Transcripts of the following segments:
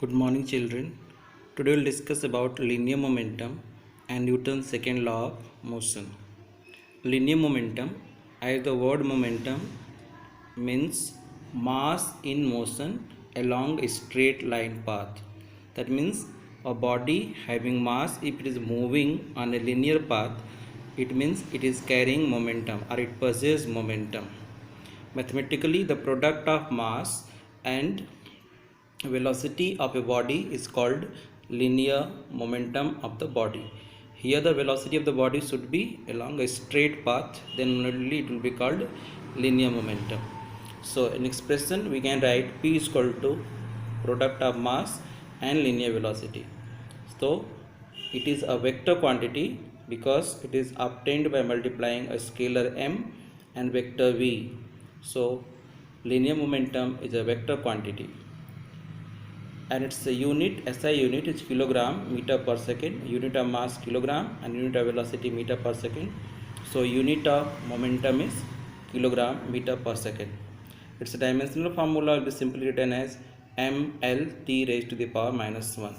Good morning, children. Today we'll discuss about linear momentum and Newton's second law of motion. Linear momentum, as the word momentum means mass in motion along a straight line path. That means a body having mass, if it is moving on a linear path, it means it is carrying momentum or it possesses momentum. Mathematically, the product of mass and velocity of a body is called linear momentum of the body. Here the velocity of the body should be along a straight path, then only it will be called linear momentum. So in expression we can write P is equal to product of mass and linear velocity. So it is a vector quantity because it is obtained by multiplying a scalar m and vector v. So linear momentum is a vector quantity and its a unit SI unit is kilogram meter per second, unit of mass kilogram and unit of velocity meter per second. So unit of momentum is kilogram meter per second. Its dimensional formula will be simply written as mLt raised to the power minus 1.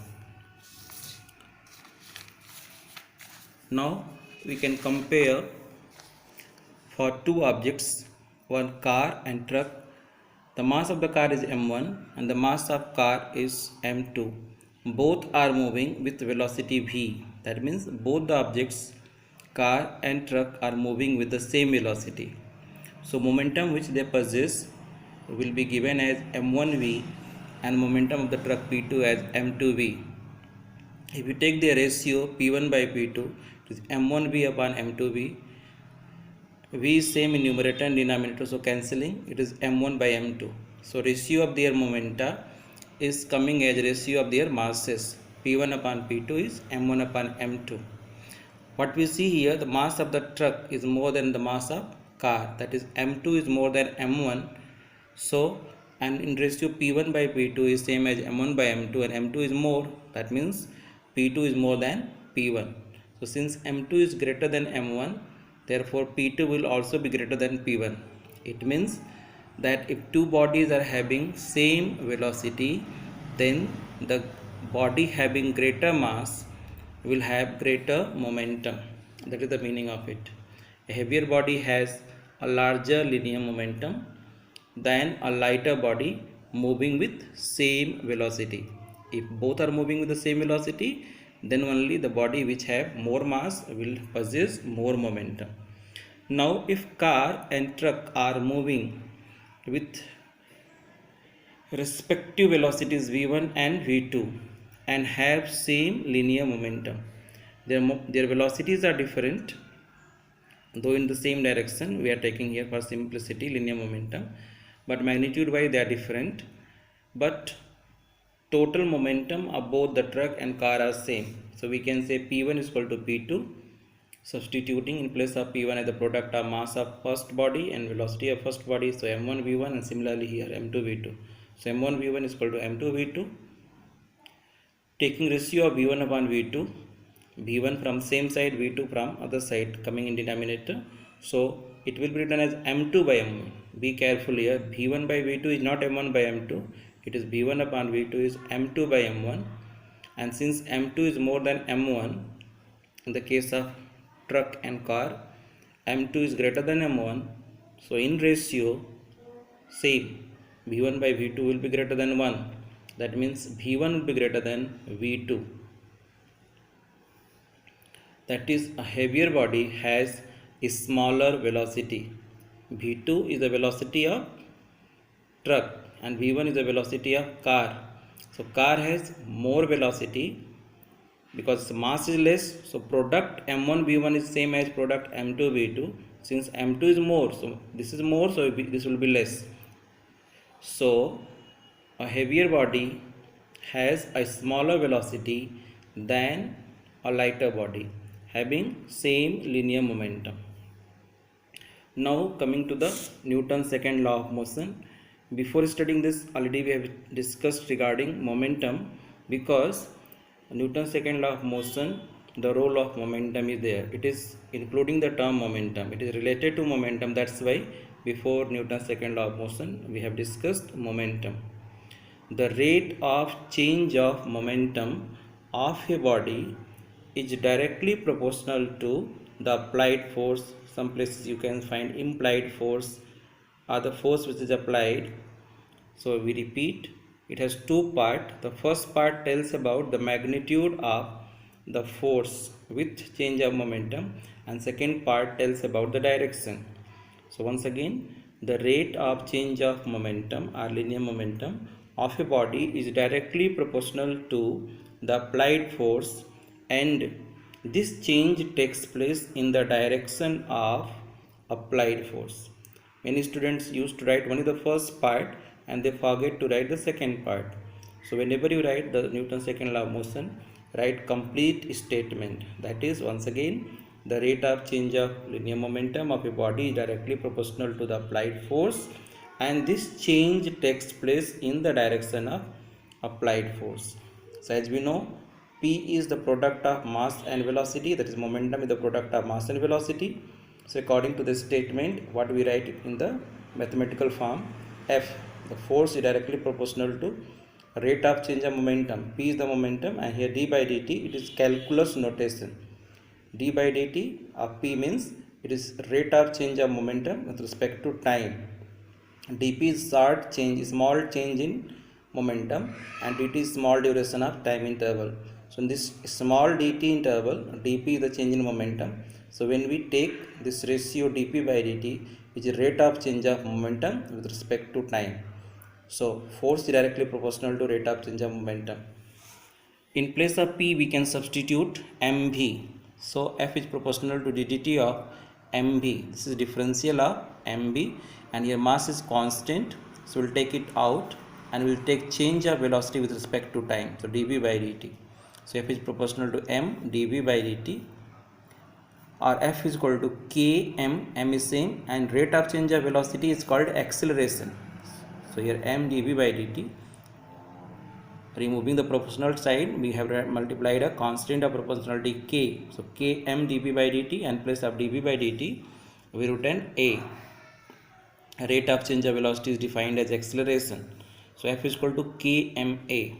Now we can compare for two objects, one car and truck. The mass of the car is m1 and the mass of car is m2. Both are moving with velocity v. That means both the objects, car and truck, are moving with the same velocity. So momentum which they possess will be given as m1v and momentum of the truck p2 as m2v. If you take the ratio p1 by p2, it is m1v upon m2v. V is same in numerator and denominator, so cancelling, it is m1 by m2. So ratio of their momenta is coming as ratio of their masses. P1 upon P2 is m1 upon m2. What we see here, the mass of the truck is more than the mass of car, that is m2 is more than m1. So and in ratio P1 by P2 is same as m1 by m2 and m2 is more, that means P2 is more than P1. So since m2 is greater than m1, therefore P2 will also be greater than P1. It means that if two bodies are having same velocity, then the body having greater mass will have greater momentum. That is the meaning of it. A heavier body has a larger linear momentum than a lighter body moving with same velocity. If both are moving with the same velocity, then only the body which have more mass will possess more momentum. Now if car and truck are moving with respective velocities v1 and v2 and have same linear momentum, their velocities are different, though in the same direction we are taking here for simplicity linear momentum, but magnitude wise they are different, but total momentum of both the truck and car are same. So we can say P1 is equal to P2, substituting in place of P1 as the product of mass of first body and velocity of first body, so m1 v1 and similarly here m2 v2. So m1 v1 is equal to m2 v2. Taking ratio of v1 upon v2, v1 from same side, v2 from other side coming in denominator, so it will be written as m2 by m1. Be careful here, v1 by v2 is not m1 by m2, it is v1 upon v2 is m2 by m1, and since m2 is more than m1 in the case of truck and car, m2 is greater than m1, so in ratio same, v1 by v2 will be greater than 1, that means v1 will be greater than v2. That is, a heavier body has a smaller velocity. v2 is the velocity of truck and v1 is the velocity of car. So car has more velocity because the mass is less, so product m1 v1 is same as product m2 v2. Since m2 is more, so this is more, so this will be less. So a heavier body has a smaller velocity than a lighter body having same linear momentum. Now coming to the Newton's second law of motion. Before studying this, already we have discussed regarding momentum, because Newton's second law of motion, the role of momentum is there. It is including the term momentum. It is related to momentum. That's why before Newton's second law of motion we have discussed momentum. the rate of change of momentum of a body is directly proportional to the applied force. Some places you can find implied force or the force which is applied. So we repeat, it has two parts. The first part tells about the magnitude of the force with change of momentum, and second part tells about the direction. So once again, the rate of change of momentum or linear momentum of a body is directly proportional to the applied force, and this change takes place in the direction of applied force. Many students used to write only the first part and they forget to write the second part. So whenever you write the Newton's second law of motion, write complete statement. That is, once again, the rate of change of linear momentum of a body is directly proportional to the applied force, and this change takes place in the direction of applied force. So as we know, P is the product of mass and velocity, that is momentum is the product of mass and velocity. So according to this statement, what we write in the mathematical form, F, the force is directly proportional to rate of change of momentum. P is the momentum, and here d by dt, it is calculus notation. D by dt of P means it is rate of change of momentum with respect to time. Dp is short change, small change in momentum, and dt is small duration of time interval. So in this small dt interval, dp is the change in momentum. So when we take this ratio dp by dt, which is rate of change of momentum with respect to time. So force is directly proportional to rate of change of momentum. In place of P, we can substitute mv. So F is proportional to ddt of mv. This is differential of mv, and your mass is constant. So we'll take it out and we'll take change of velocity with respect to time. So dv by dt. So F is proportional to m dv by dt, or F is equal to km. M is same, and rate of change of velocity is called acceleration. So here m dv by dt. Removing the proportional side, we have multiplied a constant of proportionality k. So km dv by dt, and place of dv by dt we written a. Rate of change of velocity is defined as acceleration. So F is equal to kma.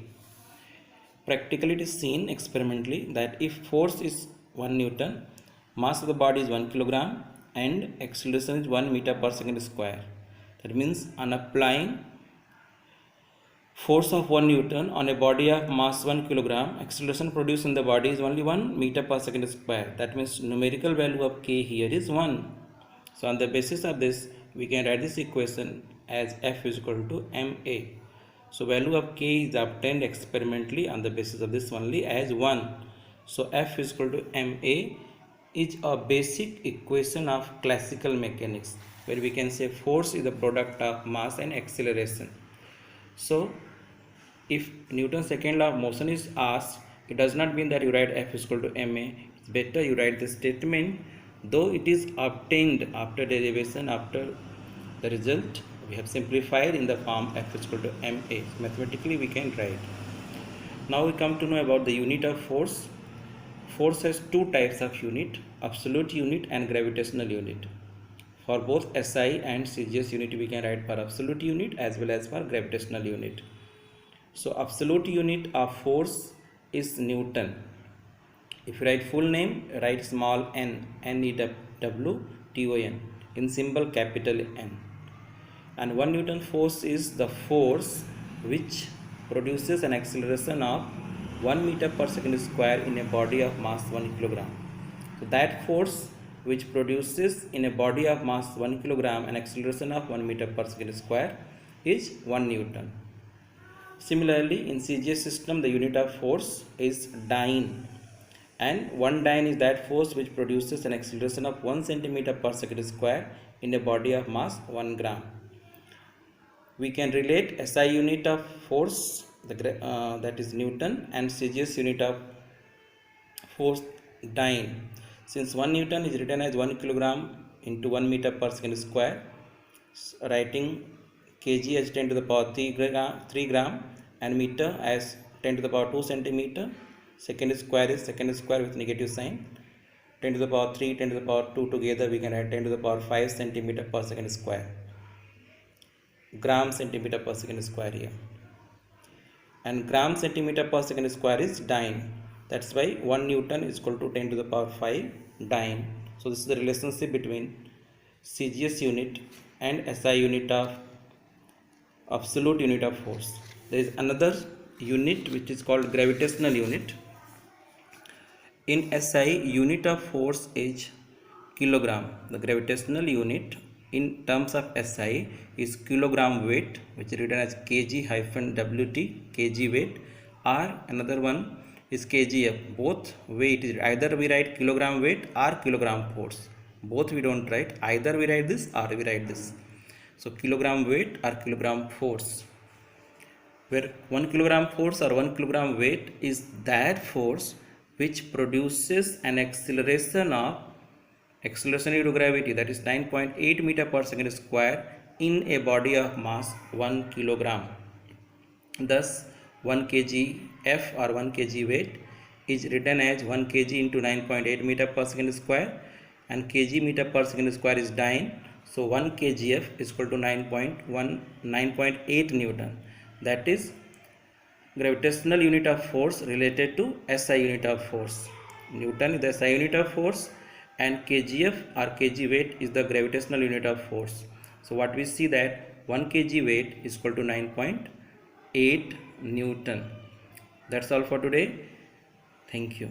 Practically, it is seen experimentally that if force is 1 Newton, mass of the body is 1 kilogram, and acceleration is 1 meter per second square. That means on applying force of 1 Newton on a body of mass 1 kilogram, acceleration produced in the body is only 1 meter per second square. That means numerical value of k here is 1. So on the basis of this, we can write this equation as F is equal to ma. So value of k is obtained experimentally on the basis of this only as 1. So F is equal to ma is a basic equation of classical mechanics, where we can say force is the product of mass and acceleration. So if Newton's second law of motion is asked, it does not mean that you write F is equal to ma. It's better you write the statement, though it is obtained after derivation, after the result we have simplified in the form F is equal to ma. Mathematically we can write. Now we come to know about the unit of force. Force has two types of unit, absolute unit and gravitational unit. For both SI and CGS unit, we can write for absolute unit as well as for gravitational unit. So absolute unit of force is Newton. If you write full name, write small n, Newton, in symbol capital N. And 1 Newton force is the force which produces an acceleration of 1 meter per second square in a body of mass 1 kilogram. So that force which produces in a body of mass 1 kilogram an acceleration of 1 meter per second square is 1 Newton. Similarly, in CGS system, the unit of force is dyne, and 1 dyne is that force which produces an acceleration of 1 centimeter per second square in a body of mass 1 gram. We can relate SI unit of force, that is Newton, and CGS unit of force dyne. Since 1 Newton is written as 1 kilogram into 1 meter per second square, writing kg as 10 to the power 3 gram and meter as 10 to the power 2 centimeter. Second square is second square with negative sign. 10 to the power 3, 10 to the power 2 together, we can write 10 to the power 5 centimeter per second square. Gram centimeter per second square here. and gram centimeter per second square is dyne. That's why 1 Newton is equal to 10 to the power 5 dyne. So this is the relationship between CGS unit and SI unit of absolute unit of force. There is another unit which is called gravitational unit. In SI, unit of force is kilogram. The gravitational unit in terms of SI is kilogram weight, which is written as kg-WT, kg weight, or another one is kgf. Both weight is either we write kilogram weight or kilogram force. Both we don't write, either we write this or we write this. So kilogram weight or kilogram force, where 1 kilogram force or 1 kilogram weight is that force which produces an acceleration due to gravity, that is 9.8 meter per second square in a body of mass 1 kilogram. Thus 1 kg F or 1 kg weight is written as 1 kg into 9.8 meter per second square, and kg meter per second square is dyne. So 1 kgf is equal to 9.8 Newton. That is gravitational unit of force related to SI unit of force. Newton is the SI unit of force and kgf or kg weight is the gravitational unit of force. So what we see that 1 kg weight is equal to 9.8 Newton. That's all for today. Thank you.